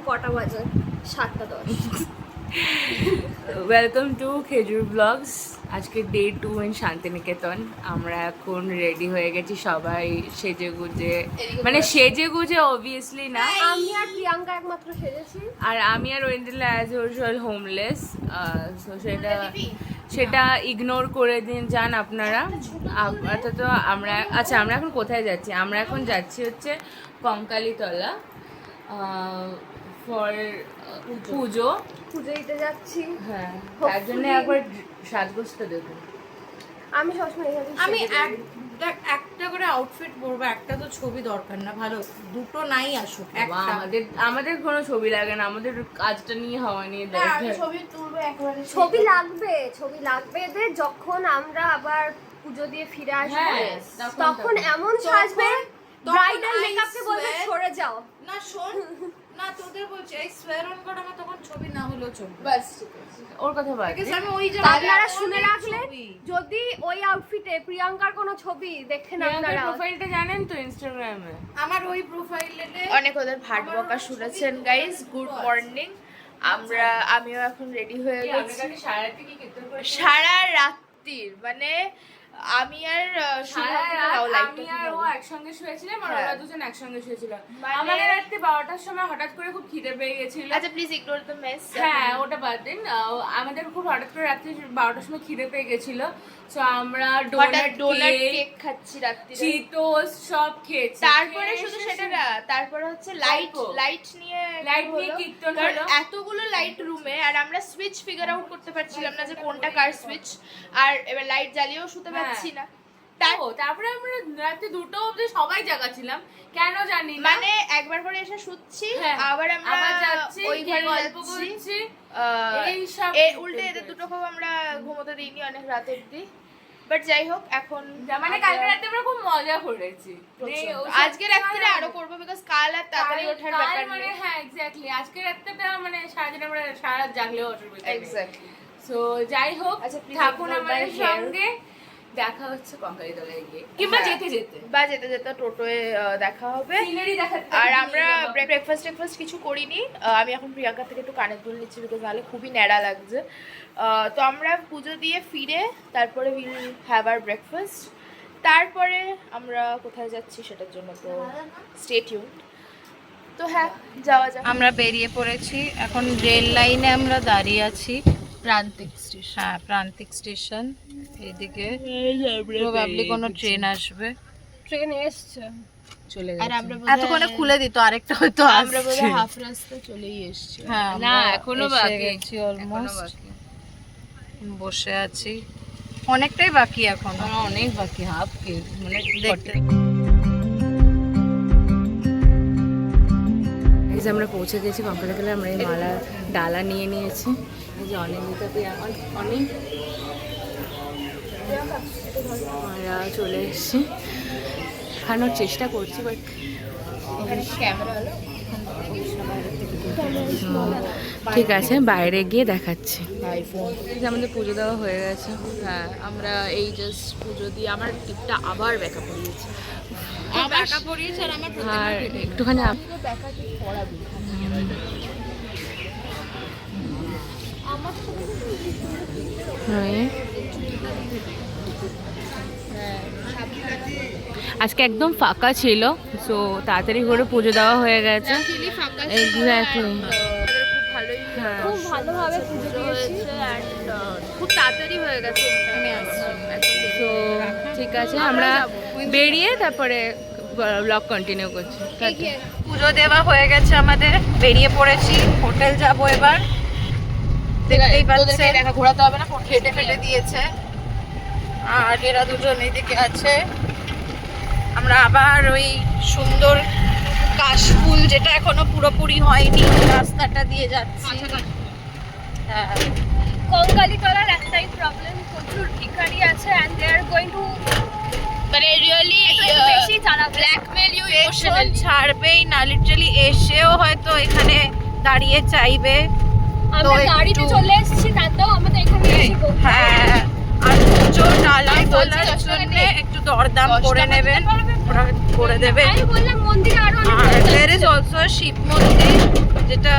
কটা বাজে? 7:10। Welcome to খেজুর ব্লগস। আজকে ডে 2 ইন শান্তিনিকেতন। আমরা এখন রেডি হয়ে গেছি সবাই সেজে গুজে, মানে সেজে গুজে অবভিয়াসলি না, আমি আর প্রিয়াঙ্কা একমাত্র সেজেছি। আর আমি আর Oindrila as usual homeless. So সেটা ইগনোর করে দিন যান আপনারা। আপাতত আমরা আমরা এখন কোথায় যাচ্ছি? আমরা এখন যাচ্ছি হচ্ছে কঙ্কালীতলা ফর পুজো দিতে যাচ্ছি। হ্যাঁ, তার জন্য একবার সাজগোজটা দেখুন। আমি সবসময় আমি একটা করে আউটফিট পরবো, একটা তো ছবি দরকার না, ভালো দুটো নাই আসুক একটা। আমাদের কোনো ছবি লাগে না, আমাদের কাজটা নিয়ে হওয়া নিয়ে দরকার। ছবি তুলবো একবারে, ছবি লাগবে এদের যখন আমরা আবার পুজো দিয়ে ফিরে আসবো। হ্যাঁ, তখন এমন সাজবে, ব্রাইডাল মেকআপকে বলবে সরে যাও। না শোন না, তোদের বলছি এই সোয়ার অন কর, আমার তখন ছবি না হলেও চলবে, বাস ঠিক আছে। ওর কথা বাদ Because আমি ওই আপনারা শুনে রাখলে, যদি ওই আউটফিটে প্রিয়াঙ্কার কোনো ছবি দেখেন আপনারা, প্রোফাইলটা জানেন তো ইনস্টাগ্রামে, আমার ওই প্রোফাইলে অনেক ওদের ভাট বকা শুনেছেন গাইস। Good morning. আমিও এখন রেডি হয়ে গেছি। সারা রাত্রির মানে আমি আর ও একসঙ্গে শুয়েছিলাম আর ওরা দুজন একসঙ্গে শুয়েছিলাম। আমাদের রাত্রে 12টার সময় হঠাৎ করে খুব খিদে পেয়ে গেছিল। আচ্ছা প্লিজ ইগনোর দ্য মেস। হ্যাঁ, ওটা বাদ দিন। আমাদের খুব হঠাৎ করে রাত্রে 12টার সময় খিদে পেয়ে গেছিল। সো আমরা ডোনাট কেক খাচ্ছি রাত্রিরে, চিটোস সব খেয়েছি। তারপরে শুধু সেটা না, তারপরে হচ্ছে লাইট নিয়ে কীর্তন হলো। এতগুলো লাইট রুমে, আর আমরা সুইচ ফিগার আউট করতে পারছিলাম না যে কোনটা কার সুইচ, আর এবার লাইট জ্বালিয়েও শুতে পারছি না। তারপরে আমরা রাতে 2টা অবধি সবাই জাগা ছিলাম, কেন জানি না। মানে একবার করে এসে শুচ্ছি, আবার আমরা যাচ্ছি ওই ঘরে গল্প যাচ্ছি, করছি। উল্টে এদের দুটো খুব আমরা ঘুমোতে দিইনি অনেক রাত অবধি। বাট যাই হোক, এখন মানে কালকে রাতে আমরা খুব মজা করেছি। আজকে রাত্রে আরো করবো, বিকজ কাল আর তাড়াতাড়ি ওঠার ব্যাপার মানে নেই। হ্যাঁ এক্স্যাক্টলি, আজকে রাতটা মানে সারাদিন আমরা সারা রাত জাগলেও অসুবিধা নেই। এক্স্যাক্টলি। সো যাই হোক, আচ্ছা, please থাকুন ignore আমাদের my hair. সঙ্গে। দেখা হচ্ছে কঙ্কালীতলায় গিয়ে, কিংবা যেতে যেতে টোটোয় দেখা হবে। সিনারি দেখাতে। আর আমরা ব্রেকফাস্ট কিছু করিনি। আমি এখন প্রিয়াঙ্কা থেকে একটু কানের দুল নিচ্ছি, বিকজ নাহলে খুবই ন্যাড়া লাগছে। তো আমরা পুজো দিয়ে ফিরে তারপরে উইল হ্যাভ আওয়ার ব্রেকফাস্ট। তারপরে আমরা কোথায় যাচ্ছি সেটার জন্য তো স্টে টিউনড। তো হ্যাঁ, যাওয়া যাক। আমরা বেরিয়ে পড়েছি, এখন রেল লাইনে আমরা দাঁড়িয়ে আছি। প্রান্তিক স্টেশন এদিকে প্রবাবলি কোনো ট্রেন আসবে। ট্রেন এসছে, চলে আর গেছে। আমরা এতক্ষণে খুলে দিত, আরেকটা হয়তো আমরা বোধহয় হাফ রাস্তা চলেই এসেছি। হ্যাঁ, না, এখনো বাকি গেছি অলমোস্ট। বসে আছি, অনেকটাই বাকি এখন, অনেক বাকি, হাফ কে মানে দেখতে। আমরা পৌঁছে গেছি কঙ্কালীতলায়। আমরা এই মালা ডালা নিয়ে নিয়েছি। এই যে অনিন্দিতা অনেক আমরা চলে এসেছি, খানোর চেষ্টা করছি, বাট ঠিক আছে, বাইরে গিয়ে দেখাচ্ছি। আমাদের পুজো দেওয়া হয়ে গেছে। হ্যাঁ, আমরা এই জাস্ট পুজো দিয়ে আমার টিপটা আবার ব্যাকা পড়িয়েছে। আর একটুখানি আজকে একদম ফাঁকা ছিল, সো তাড়াতাড়ি করে পুজো দেওয়া হয়ে গেছে। এক্স্যাক্টলি, খুব ভালোভাবে পুজো দিয়েছি, খুব তাড়াতাড়ি হয়ে গেছে। তো ঠিক আছে, আমরা বেরিয়ে তারপরে ব্লগ কন্টিনিউ করছি। পুজো দেওয়া হয়ে গেছে আমাদের, বেরিয়ে পড়েছি, হোটেল যাব এবার। দেখতেই পাচ্ছেন ঘোরাতে হবে না, ফেটে দিয়েছে। আর এরা দুজন এদিকে আছে। আমরা আবার ওই সুন্দর কাশফুল, যেটা এখনো পুরোপুরি হয়নি, রাস্তাটা দিয়ে যাচ্ছি। হ্যাঁ, কঙ্কালীতলার একটাই প্রবলেম, প্রচুর ভিখারি আছে and they are going to মানে রিয়েলি বেশি জানা ব্ল্যাকমেল ইউ পেছন ইমোশনালি। ছাড়বেই না, লিটারালি এসেও হয়তো এখানে দাঁড়িয়ে চাইবে। আমরা গাড়িতে চলে এসেছি, তাতেও আমাদের এখানে এসে হ্যাঁ, আর পুজো ডালা তোলার জন্য একটু দরদাম করে নেবেন, ওরা করে দেবে। আমি বললাম মন্দিরে আরো অনেক আর there is also a Shiva মন্দির, যেটা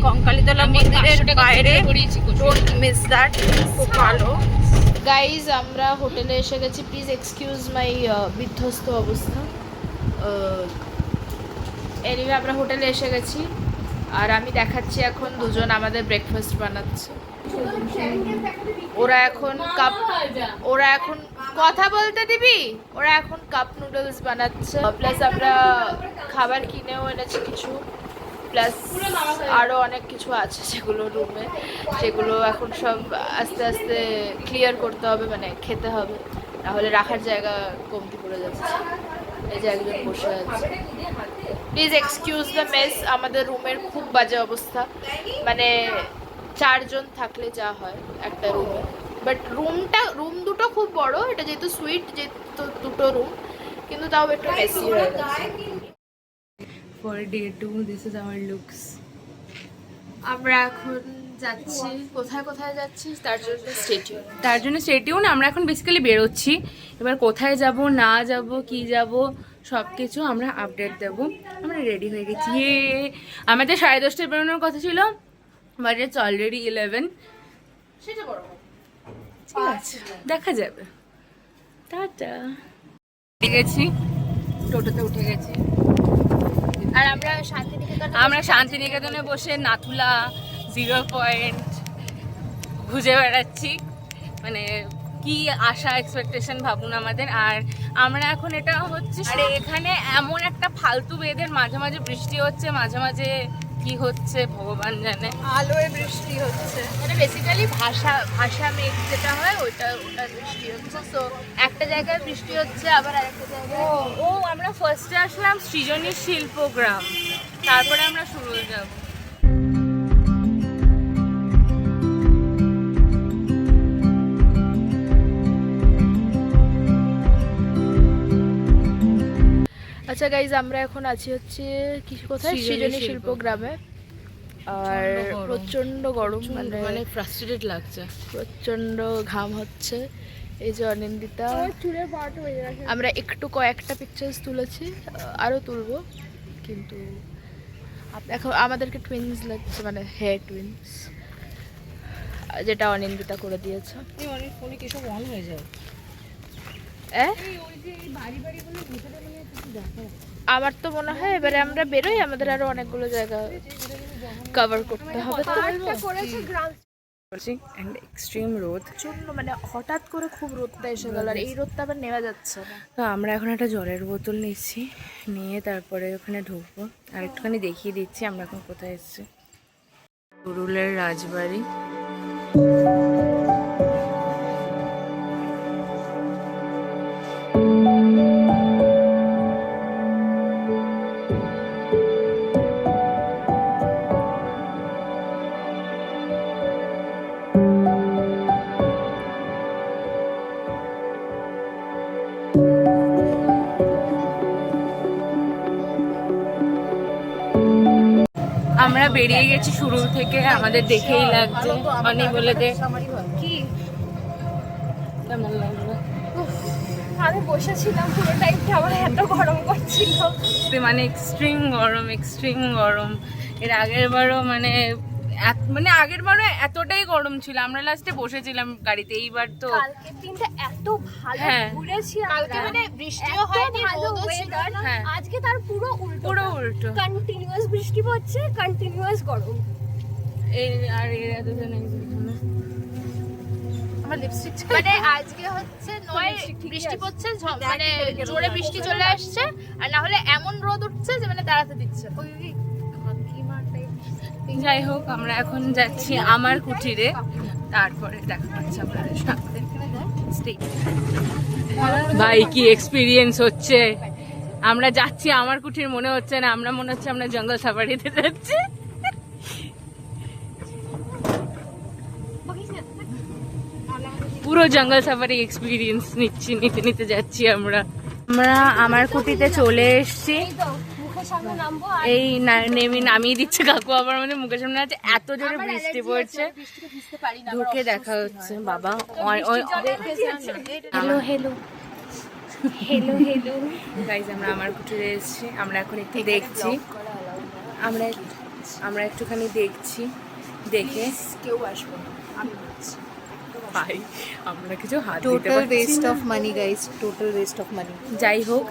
কঙ্কালীতলা মন্দিরের বাইরে। ডোন্ট মিস দ্যাট, খুব ভালো। গাইজ আমরা হোটেলে এসে গেছি, প্লিজ এক্সকিউজ মাই বিধ্বস্ত অবস্থা। এনিওয়ে আমরা হোটেলে এসে গেছি, আর আমি দেখাচ্ছি এখন দুজন আমাদের ব্রেকফাস্ট বানাচ্ছে। ওরা এখন কথা বলতে দিবি, ওরা এখন কাপ নুডলস বানাচ্ছে। প্লাস আমরা খাবার কিনেও এনেছি কিছু, প্লাস আরও অনেক কিছু আছে যেগুলো রুমে, সেগুলো এখন সব আস্তে আস্তে ক্লিয়ার করতে হবে, মানে খেতে হবে, নাহলে রাখার জায়গা কমতি পড়ে যাচ্ছে। এই যে একজন বসে আছে, প্লিজ এক্সকিউজ দ্য মেস। আমাদের রুমের খুব বাজে অবস্থা, মানে 4 জন থাকলে যা হয় একটা রুমে, বাট রুম দুটো খুব বড়, এটা যেহেতু সুইট, যেহেতু দুটো রুম, কিন্তু তাও একটু মেসি হয়ে গেছে। For day 2, this is our looks. আমরা এখন যাচ্ছি, কোথায় যাচ্ছি তার জন্য স্টেটিউন। আমরা এখন বেসিক্যালি বেরোচ্ছি, এবার কোথায় যাব না যাব কি যাব সব কিছু আমরা আপডেট দেবো। আমরা রেডি হয়ে গেছি, আমাদের 10:30টায় বেরোনোর কথা ছিল, বাট ইটস অলরেডি 11। সেটা বড় ঠিক আছে, দেখা যাবে। টাটা। উঠে গেছি, টোটোতে উঠে গেছি, আর আমরা শান্তিনিকেতনে বসে নাথুলা, 0 পয়েন্ট খুঁজে বেড়াচ্ছি, মানে কি আশা এক্সপেকটেশন ভাবুন আমাদের। আর আমরা এখন এটা হচ্ছে, আরে এখানে এমন একটা ফালতু বেদের মাঝে মাঝে বৃষ্টি হচ্ছে, মাঝে মাঝে কি হচ্ছে ভগবান জানে, আলোয় বৃষ্টি হচ্ছে, মানে বেসিক্যালি ভাষা মেঘ যেটা হয় ওটা বৃষ্টি হচ্ছে। সো একটা জায়গায় বৃষ্টি হচ্ছে, আবার আরেকটা জায়গায় আমরা ফার্স্টে আসলাম সৃজনী শিল্পগ্রাম, তারপরে আমরা শুরু যাব। আচ্ছা গাইজ, আমরা এখন আছি হচ্ছে কোথায়, সৃজনী শিল্পগ্রামে। আর প্রচন্ড গরম, মানে ফ্রাস্ট্রেটেড লাগছে, প্রচন্ড ঘাম হচ্ছে। এই যে অনিন্দিতা, আমরা একটু কয়েকটা পিকচার্স তুলেছি, আরও তুলবো, কিন্তু এখন আমাদেরকে টুইন্স লাগছে, মানে হেয়ার টুইন্স, যেটা অনিন্দিতা করে দিয়েছে। অনেক ফোনে কি সব অন হয়ে যায়। আমার তো মনে হয় এবারে আমরা বেরোই, আমাদের আরো অনেকগুলো জায়গা কভার করতে হবে। এক্সট্রিম রোদ জন্য মানে হঠাৎ করে খুব রোদটা এসে গেল, আর এই রোদটা আবার নেওয়া যাচ্ছে না। তো আমরা এখন একটা জলের বোতল নিচ্ছি, নিয়ে তারপরে ওখানে ঢুকবো। আর একটুখানি দেখিয়ে দিচ্ছি আমরা এখন কোথায় এসেছি। পুরুলের রাজবাড়ি। আমরা বেরিয়ে গেছি শুরু থেকে, আমাদের দেখেই লাগছে। অনি বলে দে কি কেমন লাগলো। আমি বসেছিলাম পুরো টাইমটা, আমার এত গরম করছিল, মানে এক্সট্রিম গরম। এর আগের বারও মানে আগের বারও এতটাই গরম ছিল, আমরা লাস্টে বসেছিলাম গাড়িতে। এইবার তো কালকের দিনটা এত ভালো হ্যাঁ। ঘুরেছি কালকে মানে বৃষ্টিও হয়নি, রোদও ছিল না। হ্যাঁ। আজকে তার পুরো উল্টো, কন্টিনিউয়াস বৃষ্টি পড়ছে, কন্টিনিউয়াস গরম। এই আর এরা দুজন আমার লিপস্টিক মানে আজকে হচ্ছে নয় বৃষ্টি পড়ছে, মানে জোরে বৃষ্টি চলে আসছে, আর না হলে এমন রোদ উঠছে যে মানে দাঁড়াতে দিচ্ছে না। যাই হোক, আমরা এখন যাচ্ছি আমার কুঠিরে, তারপরে দেখা হচ্ছে আপনাদের সাথে। ভাই কি এক্সপিরিয়েন্স হচ্ছে, আমরা যাচ্ছি আমার কুঠির, মনে হচ্ছে না, আমরা মনে হচ্ছে আমরা জঙ্গল সাফারিতে যাচ্ছি। পুরো জঙ্গল সাফারি এক্সপিরিয়েন্স নিতে যাচ্ছি আমরা। আমার কুঠিতে চলে এসছি, এই নামিয়ে দিচ্ছে কাকু, আবার আমাদের মুখের সামনে আছে, এত জোরে বৃষ্টি পড়ছে, ঢুকে দেখা হচ্ছে। বাবা হেলো হেলো হেলো গাইজ আমরা আমার কুটিরে এসেছি, আমরা এখন একটু দেখছি, আমরা একটুখানি দেখছি, দেখে কেউ আসবে না, আমি বলছি। ভাই আমরা কিছু হাত দিতে টোটাল পারছি ওয়েস্ট না। Of money guys, total West of money. যাই হোক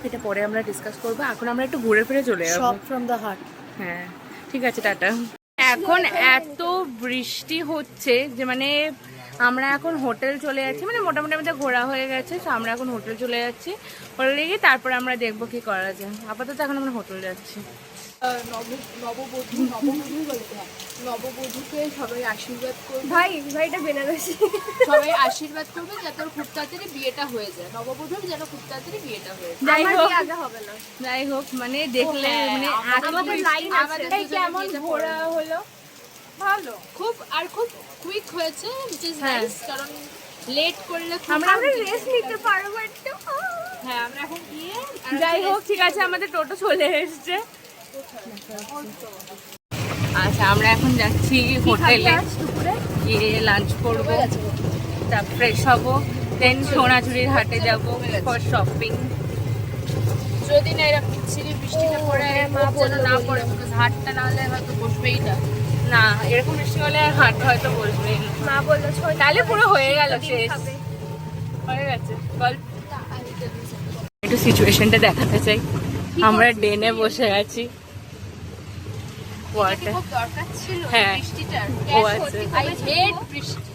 এটা পরে আমরা ডিসকাস করবো, এখন আমরা একটু ঘুরে ফিরে চলে যাবো। Shop from the heart. হ্যাঁ ঠিক আছে, টাটা। এখন এত বৃষ্টি হচ্ছে যে মানে আমরা এখন হোটেল চলে যাচ্ছি, মানে মোটামুটি আমাদের ঘোরা হয়ে গেছে, তো আমরা এখন হোটেল চলে যাচ্ছি। হোটেলে গিয়ে তারপরে আমরা দেখবো কি করা যায়। আপাতত এখন আমরা হোটেল যাচ্ছি। নববধূকে সবাই আশীর্বাদ করবে, ভাই ভাইটা বেনারসি সবাই আশীর্বাদ করবে যাতে ওর খুব তাড়াতাড়ি বিয়েটা হয়ে যায়, নববধূর যেন খুব তাড়াতাড়ি বিয়েটা হয়ে যায়। যাই আমার হোক বিয়ে আগে হবে না যাই হোক মানে দেখলে মানে আমাদের লাইন আছে আমাদের এই কেমন ঘোরা হলো ভালো, খুব আর খুব কুইক হয়েছে, which is হ্যাঁ। nice, কারণ লেট করলে খুব আমরা রেস্ট নিতে পারবো একটু হ্যাঁ আমরা এখন গিয়ে যাই হোক ঠিক আছে, আমাদের টোটো চলে এসছে। আচ্ছা আমরা এখন যাচ্ছি হোটেলে, দুপুরে গিয়ে লাঞ্চ করবো, তারপর ফ্রেশ হবো, দেন সোনাঝুরির হাটে যাবো ফর শপিং। যদি না এরকম বিচ্ছিরি বৃষ্টিটা পড়ে যেন না পড়ে, because হাটটা না হলে হয়তো বসবেই না। না এরকম বৃষ্টি হলে আর হাট হয়তো বসবেই না। মা বললো ছোট তাহলে পুরো হয়ে গেল, শেষ খাবে। হয়ে গেছে গল্প। একটু সিচুয়েশনটা দেখাতে চাই, আমরা ডেনে বসে আছি। এটা কি খুব দরকার ছিল হ্যাঁ। বৃষ্টিটার? ও আচ্ছা। I hate বৃষ্টি।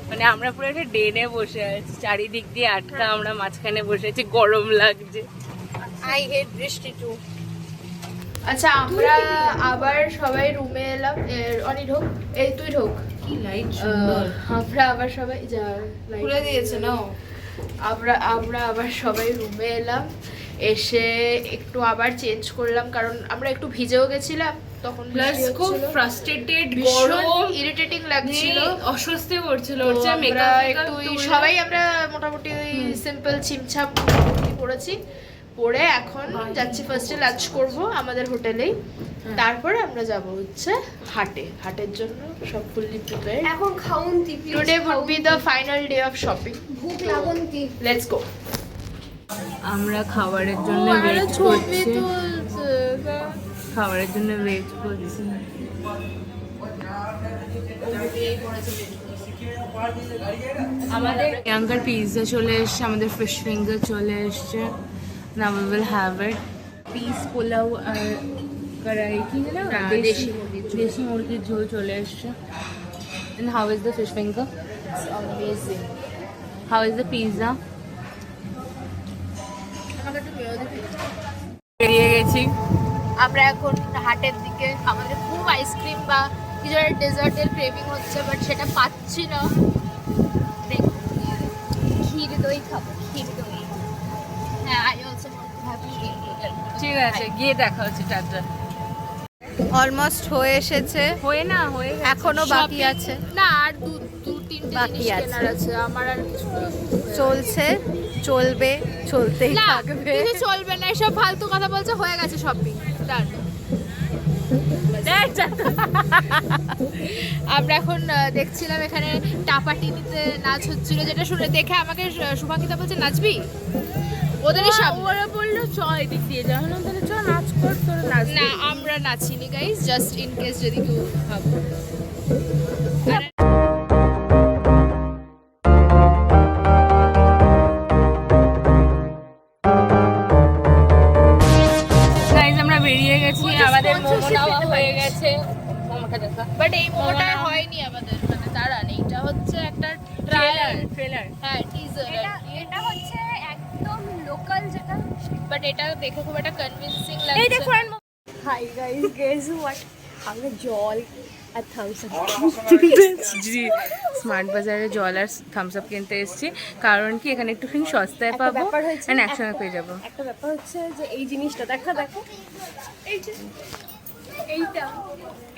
মানে আমরা পুরো একটা ডেনে বসে আছি, চারিদিক দিয়ে আটকা, আমরা মাঝখানে বসে আছি, গরম লাগছে। I hate বৃষ্টি টু। আচ্ছা আমরা আবার সবাই রুমে এলাম, অনি ঢোক, এই তুই ঢোক। কি লাইট আমরা আবার সবাই খুলে দিয়েছে না। আমরা আবার সবাই রুমে এলাম, এসে একটু আবার চেঞ্জ করলাম কারণ আমরা একটু ভিজেও গেছিলাম তখন, প্লাস খুব ফ্রাস্ট্রেটেড, ভীষণ গরম, ইরিটেটিং লাগছিল, অস্বস্তি করছিল। তো হচ্ছে আমরা মেকআপ একটু সবাই আমরা মোটামুটি সিম্পল ছিমছাম পরেছি, পরে এখন যাচ্ছি ফার্স্টে লাঞ্চ করব আমাদের হোটেলেই, তারপরে আমরা যাব হচ্ছে হাটের জন্য সব ফুললি প্রিপেয়ার। এখন খাউন্তি today would be the final day of shopping, ভুক লাগন্তি লেটস গো। আমরা খাবারের জন্য ওয়েট করছি, খাবারের জন্য ওয়েট করছি। আমাদের প্রিয়াঙ্কার পিৎজা চলে এসছে, আমাদের ফিশ ফিঙ্গার চলে এসছে। Now we will have it. Peas pulao আর কড়াই কি না দেশি মুরগির ঝোল চলে এসছে। And how is the fish finger? Amazing. How is the pizza? বেরিয়ে গেছি আমরা এখন হাটের দিকে, আমাদের খুব আইসক্রিম বা কিছু একটা ডেজার্টের ক্রেভিং হচ্ছে, বাট সেটা পাচ্ছি না। ক্ষীর দই খাবো, ক্ষীর দই। হ্যাঁ, আই অলসো হ্যাপি। ঠিক আছে, গিয়ে দেখা হচ্ছে। টাটা। অলমোস্ট হয়ে এসেছে, হয়ে গেছে। এখনো বাকি আছে, না আর দু তিনটে বাকি জিনিস আছে। কেনার আছে আমার, আর কিছু চলছে, চলবে, চলতেই না, থাকবে। কিছু চলবে না, এসব ফালতু কথা বলছে, হয়ে গেছে শপিং। আমরা এখন দেখছিলাম এখানে টাপাটিনিতে নাচ হচ্ছিল, যেটা শুনে দেখে আমাকে শুভাঙ্কিতা বলছে নাচবি, ওদেরই সামনে। ওরা বললো চ এদিক দিয়ে যাও, তাহলে চ নাচ কর, তোরা নাচ। না আমরা নাচিনি গাইস, জাস্ট ইন কেস যদি কেউ ভাবো। গাইস আমরা বেরিয়ে গেছি, আমাদের মোমো নেওয়া হয়ে গেছে। মোমোটা দেখা, বাট এই মোমোটা হয়নি আমাদের, মানে দাঁড়ান, এইটা হচ্ছে একটা ট্রায়াল, ট্রেলার। হ্যাঁ টিজার, এটা হচ্ছে একদম লোকাল যেটা। বাট এটা দেখে খুব একটা কনভিন্সিং এই লাগছে। দেখো হাই গাইস, গেস হোয়াট, আমরা জল আর থামস আপ জি, স্মার্ট বাজারে জল আর থামস আপ কিনতে এসেছি, কারণ কি এখানে একটুখানি সস্তায় পাবো, ব্যাপার হয়েছে, এন্ড একসঙ্গে পেয়ে যাবো। একটা ব্যাপার হচ্ছে যে এই জিনিসটা দেখো, এই যে এইটা,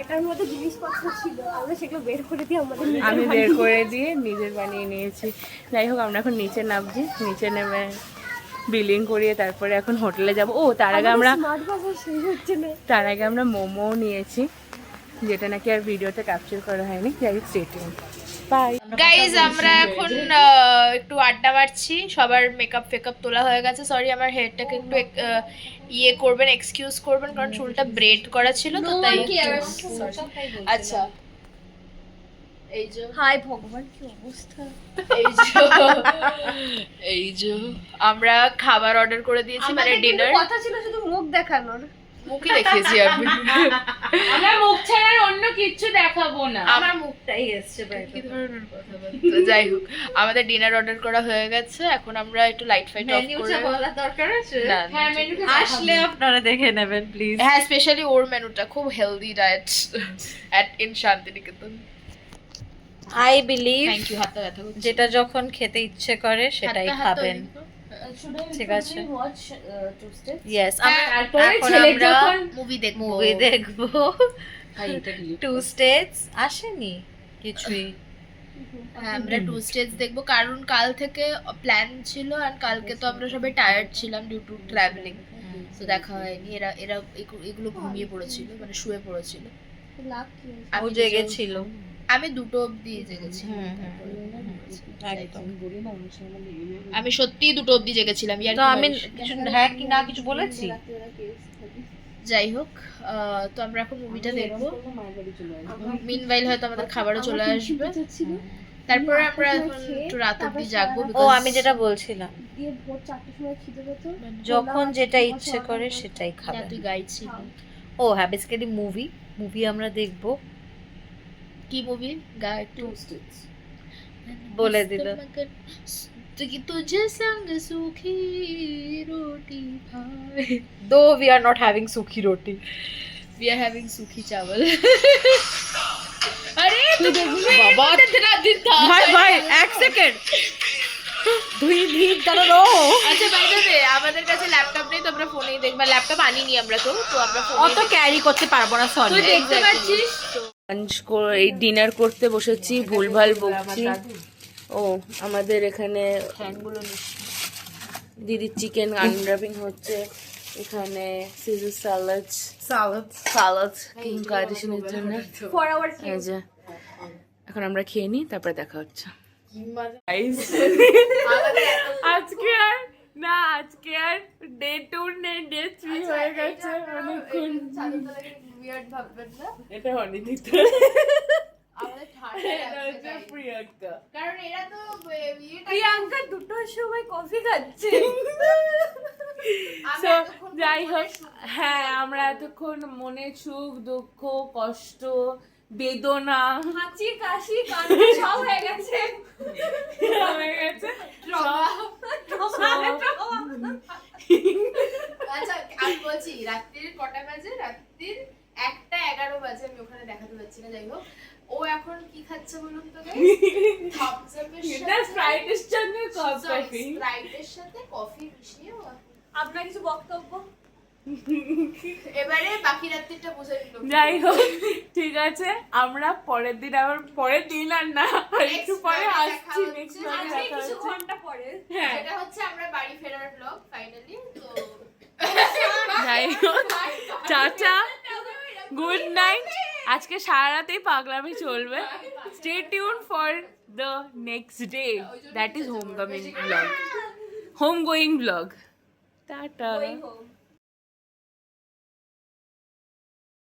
এটার মধ্যে জিনিসপত্র ছিল, আমরা সেগুলো বের করে দিয়ে আমাদের নিজের আমি বানিয়ে বের করে দিয়ে নিজের বানিয়ে নিয়েছি। যাই হোক আমরা এখন নিচে নামছি, নিচে নেমে বিলিং করিয়ে তারপরে এখন হোটেলে যাব। ও তার আগে আমরা স্মার্ট বাজার শেষ হচ্ছে না। তার আগে আমরা মোমো নিয়েছি, যেটা নাকি আর ভিডিওতে ক্যাপচার করা হয়নি। যাই হোক, স্টে টিউন, বাই। গাইজ আমরা এখন একটু আড্ডা মারছি, সবার মেকআপ ফেকআপ তোলা হয়ে গেছে। সরি আমার হেয়ারটাকে একটু ইয়ে করবেন, এক্সকিউজ করবেন, কারণ চুলটা ব্রেড করা ছিল তো তাই। আচ্ছা এই যে হাই ভগবান কি অবস্থা। এই যে আমরা খাবার অর্ডার করে দিয়েছি, মানে ডিনার। কথা ছিল শুধু মুখ দেখানোর, মুখই দেখিয়েছি আমি। আমরা মুখ ছাড়া আর অন্য কিছু দেখাবো না। আমার মুখটাই এসছে কি ধরনের কথা বলতো? যাই হোক, আমাদের ডিনার অর্ডার করা হয়ে গেছে, এখন আমরা একটু লাইট ফাইট অফ করে বলা দরকার আছে না, হ্যাঁ, মেনুটা আসলে আপনারা দেখে নেবেন প্লিজ। হ্যাঁ স্পেশালি ওর মেনুটা খুব healthy diet at in Shantiniketan. I believe thank you. হাতটা ব্যথা করছে। যেটা যখন খেতে ইচ্ছে করে সেটাই হাতটা খাবেন। ঠিক আছে। ইয়েস, হ্যাঁ, তারপরে এখন ছেলে আমরা যখন মুভি দেখবো। মুভি দেখবো। 2 স্টেটস আসেনি কিছুই। হ্যাঁ আমরা 2 স্টেজ দেখবো, কারণ কাল থেকে প্ল্যান ছিল আর কালকে তো আমরা সবাই টায়ার্ড ছিলাম ডিউ টু ট্রাভেলিং, তো দেখা হয়নি। এরা এগুলো ঘুমিয়ে পড়েছিল, মানে শুয়ে পড়েছিল। লাভ কি ও জেগেছিল। আমি 2টো অবধি জেগেছি। একদম। আমি সত্যি 2টো অবধি জেগেছিলাম। ইয়ার তো আমি কিছু হ্যাঁ কি না কিছু বলেছি। যাই হোক, তো আমরা এখন মুভিটা দেখবো। মিনওয়াইল হয়তো আমাদের খাবারও চলে আসবে, তারপরে আমরা এখন একটু রাত অবধি জাগবো। ও আমি যেটা বলছিলাম, দিয়ে ভোর 4টার সময় খিদে পেতো, যখন যেটা ইচ্ছে করে সেটাই খাবেন। তুই গাইড ছিলি। ও হ্যাঁ, বেসিক্যালি মুভি আমরা দেখবো। কি মুভি? গাইড টু বলে দিল। तुझे संग सूखी रोटी खाए, दो वी आर नॉट हैविंग सूखी रोटी, we are having सूखी चावल। अरे तू बाबा तेरा दिन था ভাই এক সেকেন্ড ধুই দাঁড়ানো। আচ্ছা বাই দ্য ওয়ে, আমাদের কাছে ল্যাপটপ নেই, তো আমরা ফোনেই দেখবা। ল্যাপটপ আনিনি আমরা, তো আমরা অত ক্যারি করতে পারবো না, সরি। তুই দেখতে পাচ্ছিস লাঞ্চ করে এই ডিনার করতে বসেছি, ভুলভাল বকছি। ও আমাদের এখানে দিদির চিকেন আনরাপিং হচ্ছে, এখানে সিজার সালাদ কারিশনের জন্য। এই যে এখন আমরা খেয়ে নিই, তারপরে দেখা হচ্ছে। আজকে আর ডে 2 নেই, ডে 3 হয়ে গেছে অনেকক্ষণ। উইয়ার্ড ভাববেন না, এটা অনিদিত, আমাদের ঠান্ডা লাগছে প্রিয়াঙ্কা, কারণ এরা তো প্রিয়াঙ্কা 2টোর সময় কফি খাচ্ছে। So, যাই হোক, হ্যাঁ আমরা এতক্ষণ মনে সুখ দুঃখ কষ্ট বেদনা হাঁচি কাশি কান্না সব হয়ে গেছে। আচ্ছা আমি বলছি, রাত্রির কটা বাজে? রাত্রির 1:11 বাজে। আমি ওখানে দেখাতে পাচ্ছি না, যাই হোক। ও এখন কি খাচ্ছে বলুন তো গাইস? থামস আপের সাথে স্প্রাইটের জন্য কফি, স্প্রাইটের সাথে কফি মিশিয়ে। আপনার কিছু বক্তব্য? এবারে বাকি রাত্রিটা বুঝে নিল। যাই হোক, ঠিক আছে, আমরা পরের দিন আর না, একটু পরে আসছি। নেক্সট আজকে কিছু ঘন্টা পরে, হ্যাঁ এটা হচ্ছে আমরা বাড়ি ফেরার ব্লগ ফাইনালি। তো যাই হোক, চাচা গুড নাইট। আজকে সারা রাতেই পাগলামি চলবে। Stay tune for the next day, that is home going blog. Tata. going home.